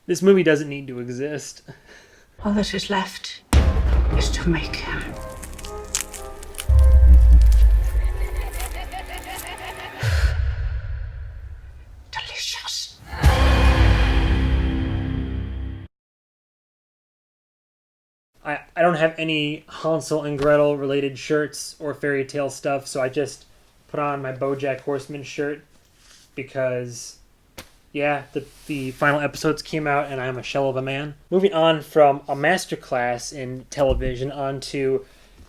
This movie doesn't need to exist. All that is left is to make him. Delicious. I don't have any Hansel and Gretel related shirts or fairy tale stuff, so I just put on my BoJack Horseman shirt because, yeah, the final episodes came out and I'm a shell of a man. Moving on from a masterclass in television onto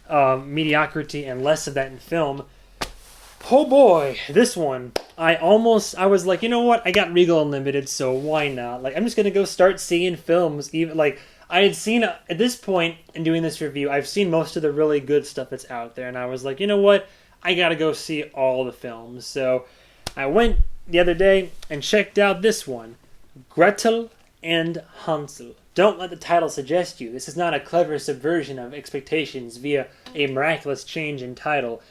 mediocrity and less of that in film. Oh boy, this one. I was like, you know what? I got Regal Unlimited, so why not? Like, I'm just gonna go start seeing films. Even like I had seen at this point in doing this review, I've seen most of the really good stuff that's out there, and I was like, you know what? I gotta go see all the films. So I went the other day and checked out this one, Gretel and Hansel. Don't let the title suggest you. This is not a clever subversion of expectations via a miraculous change in title.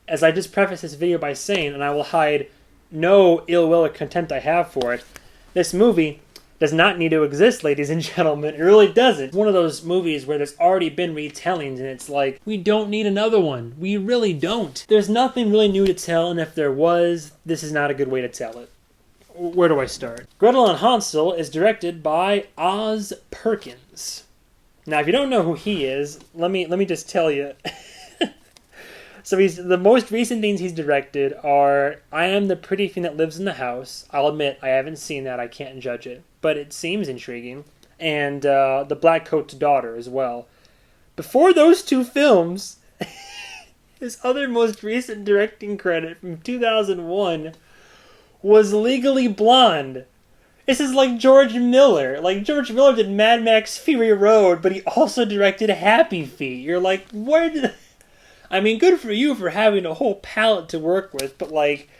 As I just preface this video by saying, and I will hide no ill will or contempt I have for it, this movie does not need to exist, ladies and gentlemen. It really doesn't. It's one of those movies where there's already been retellings, and it's like, we don't need another one. We really don't. There's nothing really new to tell, and if there was, this is not a good way to tell it. Where do I start? Gretel and Hansel is directed by Oz Perkins. Now, if you don't know who he is, let me just tell you. So the most recent things he's directed are I Am the Pretty Thing That Lives in the House. I'll admit, I haven't seen that. I can't judge it. But it seems intriguing. And The Black Coat's Daughter as well. Before those two films, his other most recent directing credit from 2001 was Legally Blonde. This is like George Miller. Like, George Miller did Mad Max Fury Road, but he also directed Happy Feet. You're like, where did... I mean, good for you for having a whole palette to work with, but, like,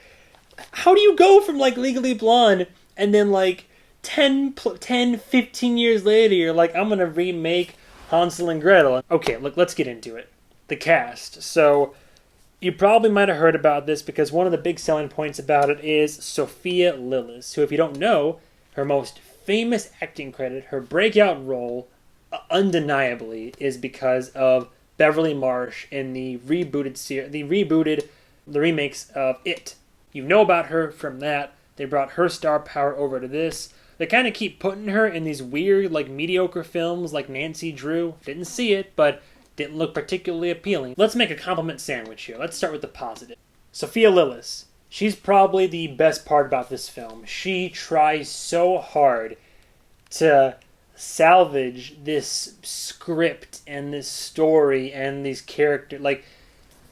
how do you go from, like, Legally Blonde and then, like, 10, 15 years later, you're like, I'm going to remake Hansel and Gretel? Okay, look, let's get into it. The cast. So, you probably might have heard about this because one of the big selling points about it is Sophia Lillis, who, if you don't know, her most famous acting credit, her breakout role, undeniably, is because of Beverly Marsh in the remakes of It. You know about her from that. They brought her star power over to this. They kind of keep putting her in these weird, like, mediocre films like Nancy Drew. Didn't see it, but didn't look particularly appealing. Let's make a compliment sandwich here. Let's start with the positive. Sophia Lillis. She's probably the best part about this film. She tries so hard to salvage this script and this story and these characters. Like,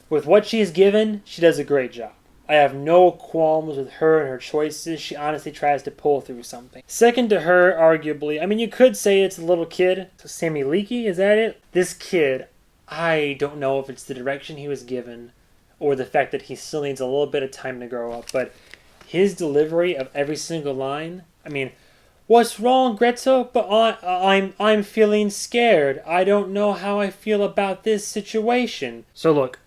with what she's given, she does a great job. I have no qualms with her and her choices. She honestly tries to pull through something. Second to her, arguably, I mean, you could say it's a little kid. So Sammy Leakey, is that it? This kid, I don't know if it's the direction he was given or the fact that he still needs a little bit of time to grow up, but his delivery of every single line, I mean, what's wrong, Gretel? But I'm feeling scared. I don't know how I feel about this situation. So look,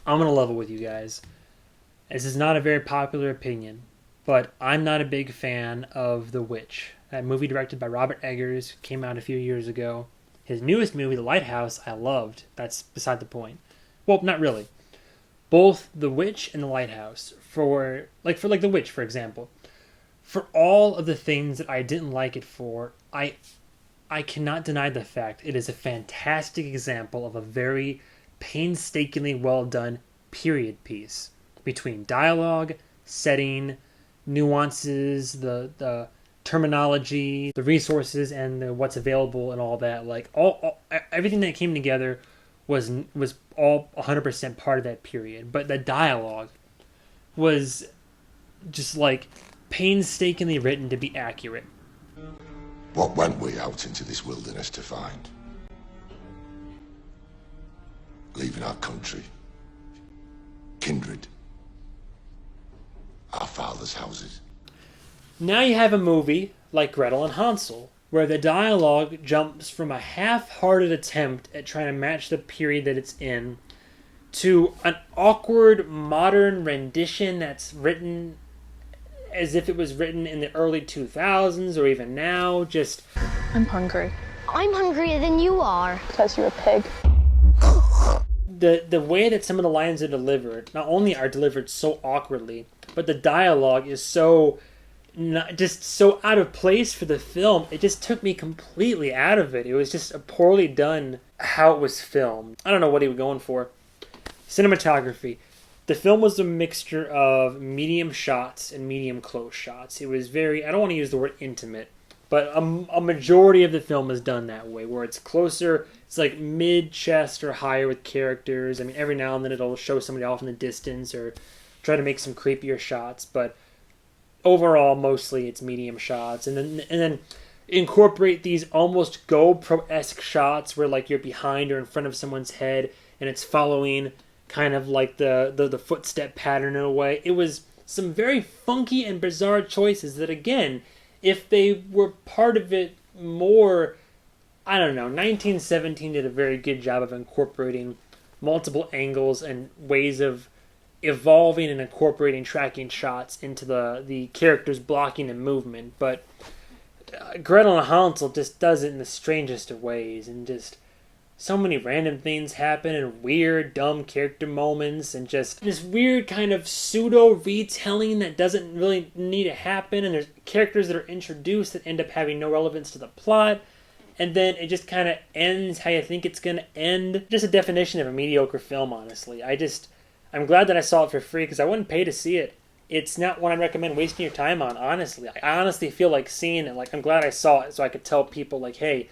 I'm going to level with you guys. This is not a very popular opinion, but I'm not a big fan of The Witch. That movie directed by Robert Eggers came out a few years ago. His newest movie, The Lighthouse, I loved. That's beside the point. Well, not really. Both The Witch and The Lighthouse, for The Witch, for example, for all of the things that I didn't like it for, I cannot deny the fact it is a fantastic example of a very painstakingly well done period piece. Between dialogue, setting, nuances, the terminology, the resources, and what's available and all that. Like everything that came together was all 100% part of that period. But the dialogue was just like painstakingly written to be accurate. What went we out into this wilderness to find? Leaving our country, kindred, our fathers' houses. Now you have a movie like Gretel and Hansel, where the dialogue jumps from a half-hearted attempt at trying to match the period that it's in to an awkward modern rendition that's written as if it was written in the early 2000s or even now. Just, I'm hungry. I'm hungrier than you are. Because you're a pig. the way that some of the lines are delivered, not only are delivered so awkwardly, but the dialogue is so just so out of place for the film. It just took me completely out of it. It was just a poorly done how it was filmed. I don't know what he was going for. Cinematography. The film was a mixture of medium shots and medium close shots. It was very, I don't want to use the word intimate, but a majority of the film is done that way, where it's closer, it's like mid-chest or higher with characters. I mean, every now and then it'll show somebody off in the distance or try to make some creepier shots, but overall, mostly it's medium shots. And then incorporate these almost GoPro-esque shots where like you're behind or in front of someone's head and it's following kind of like the footstep pattern in a way. It was some very funky and bizarre choices that, again, if they were part of it more, I don't know, 1917 did a very good job of incorporating multiple angles and ways of evolving and incorporating tracking shots into the characters' blocking and movement. But Gretel and Hansel just does it in the strangest of ways, and just so many random things happen and weird, dumb character moments and just this weird kind of pseudo retelling that doesn't really need to happen, and there's characters that are introduced that end up having no relevance to the plot, and then it just kind of ends how you think it's going to end. Just a definition of a mediocre film, honestly. I'm glad that I saw it for free because I wouldn't pay to see it. It's not one I recommend wasting your time on, honestly. I honestly feel like seeing it, like I'm glad I saw it so I could tell people like, hey,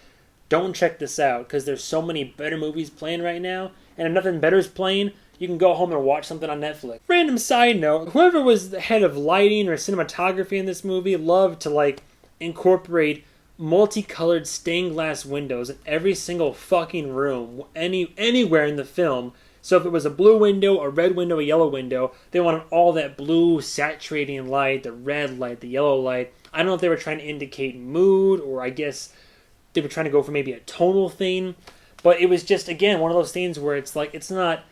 don't check this out, because there's so many better movies playing right now, and if nothing better is playing, you can go home and watch something on Netflix. Random side note, whoever was the head of lighting or cinematography in this movie loved to like incorporate multicolored stained glass windows in every single fucking room, anywhere in the film. So if it was a blue window, a red window, a yellow window, they wanted all that blue saturating light, the red light, the yellow light. I don't know if they were trying to indicate mood, or I guess they were trying to go for maybe a tonal thing, but it was just, again, one of those things where it's like, it's not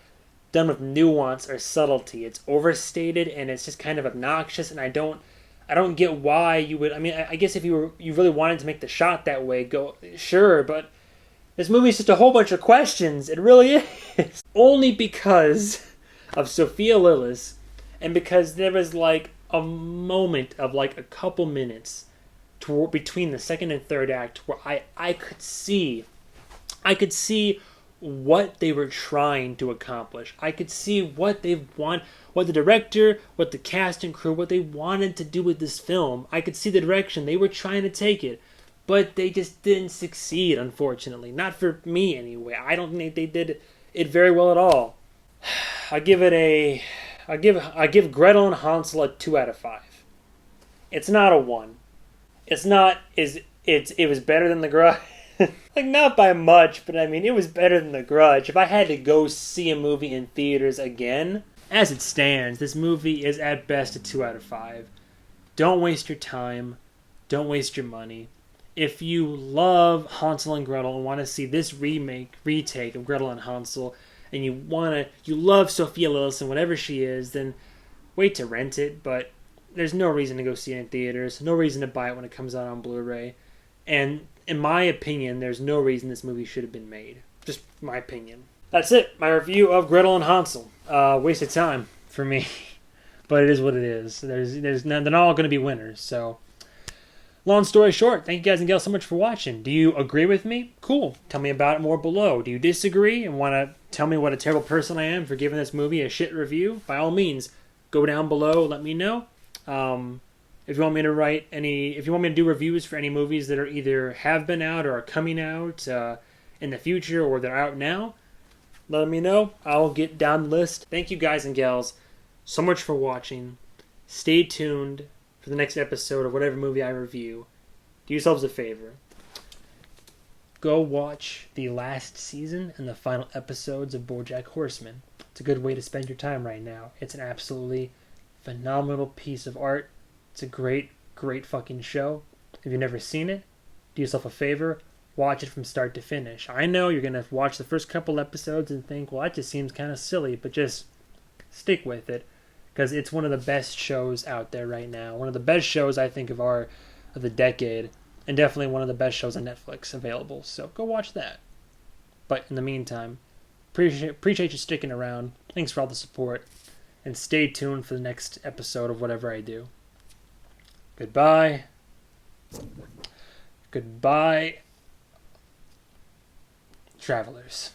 done with nuance or subtlety. It's overstated and it's just kind of obnoxious, and I don't get why you would. I mean, I guess if you really wanted to make the shot that way, go sure, but this movie is just a whole bunch of questions. It really is. Only because of Sophia Lillis, and because there was like a moment of like a couple minutes between the second and third act where I could see what they were trying to accomplish. I could see what what the director, what the cast and crew, what they wanted to do with this film. I could see the direction they were trying to take it, but they just didn't succeed, unfortunately. Not for me, anyway. I don't think they did it very well at all. I give Gretel and Hansel a 2 out of 5. It's not a 1. It's not, it was better than The Grudge. Like, not by much, but I mean, it was better than The Grudge. If I had to go see a movie in theaters again, as it stands, this movie is at best a 2 out of 5. Don't waste your time. Don't waste your money. If you love Hansel and Gretel and want to see this retake of Gretel and Hansel, and you love Sophia Lillis and whatever she is, then wait to rent it, but there's no reason to go see it in theaters, no reason to buy it when it comes out on Blu-ray, and in my opinion, there's no reason this movie should have been made. Just my opinion. That's it, my review of Gretel and Hansel. Wasted time for me, but it is what it is. They're not all going to be winners, so long story short, thank you guys and gals so much for watching. Do you agree with me? Cool. Tell me about it more below. Do you disagree and want to tell me what a terrible person I am for giving this movie a shit review? By all means, go down below, let me know. If you want me to do reviews for any movies that are either have been out or are coming out in the future, or they're out now, let me know. I'll get down the list. Thank you guys and gals so much for watching. Stay tuned for the next episode of whatever movie I review. Do yourselves a favor. Go watch the last season and the final episodes of BoJack Horseman. It's a good way to spend your time right now. It's an absolutely phenomenal piece of art. It's a great, great fucking show. If you've never seen it, do yourself a favor. Watch it from start to finish. I know you're going to watch the first couple episodes and think, well, that just seems kind of silly, but just stick with it. because it's one of the best shows out there right now. One of the best shows I think of the decade, and definitely one of the best shows on Netflix available. So go watch that. But in the meantime, appreciate you sticking around. Thanks for all the support, and stay tuned for the next episode of whatever I do. Goodbye. Goodbye, travelers.